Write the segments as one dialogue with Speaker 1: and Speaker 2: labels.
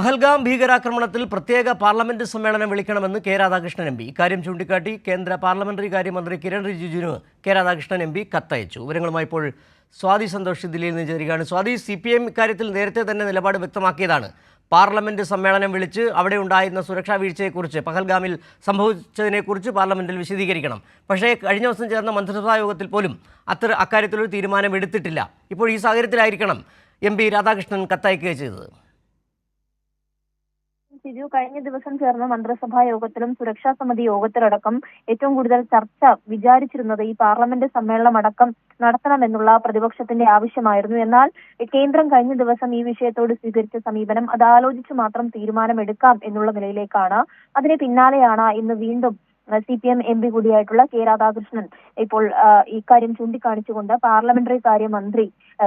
Speaker 1: പഹൽഗാം ഭീകരാക്രമണത്തിൽ പ്രത്യേക പാർലമെന്റ് സമ്മേളനം വിളിക്കണമെന്ന് കെ രാധാകൃഷ്ണൻ എം പി. ഇക്കാര്യം ചൂണ്ടിക്കാട്ടി കേന്ദ്ര പാർലമെന്ററി കാര്യമന്ത്രി കിരൺ റിജിജുവിന് കെ രാധാകൃഷ്ണൻ എം പി കത്തയച്ചു. വിവരങ്ങളുമായി ഇപ്പോൾ സ്വാതി സന്തോഷ് ദില്ലിയിൽ നിന്ന് ചേരുകയാണ്. സ്വാതി, CPM ഇക്കാര്യത്തിൽ നേരത്തെ തന്നെ നിലപാട് വ്യക്തമാക്കിയതാണ്. പാർലമെന്റ് സമ്മേളനം വിളിച്ച് അവിടെ ഉണ്ടായിരുന്ന സുരക്ഷാ വീഴ്ചയെക്കുറിച്ച്, പഹൽഗാമിൽ സംഭവിച്ചതിനെക്കുറിച്ച് പാർലമെന്റിൽ വിശദീകരിക്കണം. പക്ഷേ കഴിഞ്ഞ ദിവസം ചേർന്ന മന്ത്രിസഭാ യോഗത്തിൽ പോലും അക്കാര്യത്തിലൊരു തീരുമാനം എടുത്തിട്ടില്ല. ഇപ്പോൾ ഈ സാഹചര്യത്തിലായിരിക്കണം എം പി രാധാകൃഷ്ണൻ കത്തയക്കുക ചെയ്തത്.
Speaker 2: സിജു, കഴിഞ്ഞ ദിവസം ചേർന്ന മന്ത്രിസഭാ യോഗത്തിലും സുരക്ഷാ സമിതി യോഗത്തിലടക്കം ഏറ്റവും കൂടുതൽ ചർച്ച വിചാരിച്ചിരുന്നത് ഈ പാർലമെന്റ് സമ്മേളനം അടക്കം നടത്തണമെന്നുള്ള പ്രതിപക്ഷത്തിന്റെ ആവശ്യമായിരുന്നു. എന്നാൽ കേന്ദ്രം കഴിഞ്ഞ ദിവസം ഈ വിഷയത്തോട് സ്വീകരിച്ച സമീപനം അത് ആലോചിച്ച് മാത്രം തീരുമാനമെടുക്കാം എന്നുള്ള നിലയിലേക്കാണ്. അതിന് പിന്നാലെയാണ് ഇന്ന് വീണ്ടും CPM MP കൂടിയായിട്ടുള്ള കെ രാധാകൃഷ്ണൻ ഇപ്പോൾ ഇക്കാര്യം ചൂണ്ടിക്കാണിച്ചുകൊണ്ട് പാർലമെന്ററി കാര്യമന്ത്രി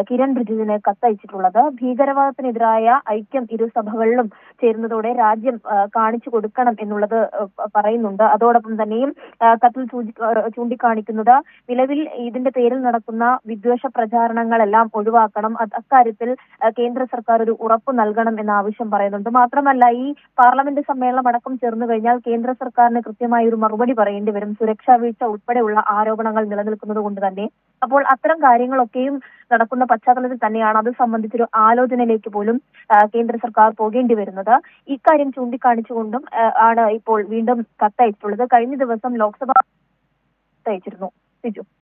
Speaker 2: കിരൺ റിജിജുവിന് കത്തയച്ചിട്ടുള്ളത്. ഭീകരവാദത്തിനെതിരായ ഐക്യം ഇരുസഭകളിലും ചേരുന്നതോടെ രാജ്യം കാണിച്ചു കൊടുക്കണം എന്നുള്ളത് പറയുന്നുണ്ട്. അതോടൊപ്പം തന്നെയും കത്തിൽ ചൂണ്ടിക്കാണിക്കുന്നത് നിലവിൽ ഇതിന്റെ പേരിൽ നടക്കുന്ന വിദ്വേഷ പ്രചാരണങ്ങളെല്ലാം ഒഴിവാക്കണം, അക്കാര്യത്തിൽ കേന്ദ്ര സർക്കാർ ഒരു ഉറപ്പ് നൽകണം എന്ന ആവശ്യം പറയുന്നുണ്ട്. മാത്രമല്ല, ഈ പാർലമെന്റ് സമ്മേളനം അടക്കം ചേർന്നു കഴിഞ്ഞാൽ കേന്ദ്ര സർക്കാരിന് കൃത്യമായ ഒരു മറുപടി പറയേണ്ടി വരും. സുരക്ഷാ വീഴ്ച ഉൾപ്പെടെയുള്ള ആരോപണങ്ങൾ നിലനിൽക്കുന്നത് കൊണ്ട് തന്നെ. അപ്പോൾ അത്തരം കാര്യങ്ങളൊക്കെയും നടക്കുന്ന പശ്ചാത്തലത്തിൽ തന്നെയാണ് അത് സംബന്ധിച്ചൊരു ആലോചനയിലേക്ക് പോലും കേന്ദ്ര സർക്കാർ പോകേണ്ടി വരുന്നത്. ഇക്കാര്യം ചൂണ്ടിക്കാണിച്ചുകൊണ്ടും ആണ് ഇപ്പോൾ വീണ്ടും കത്തയച്ചിട്ടുള്ളത്. കഴിഞ്ഞ ദിവസം ലോക്സഭ കത്തയച്ചിരുന്നു. സിജു.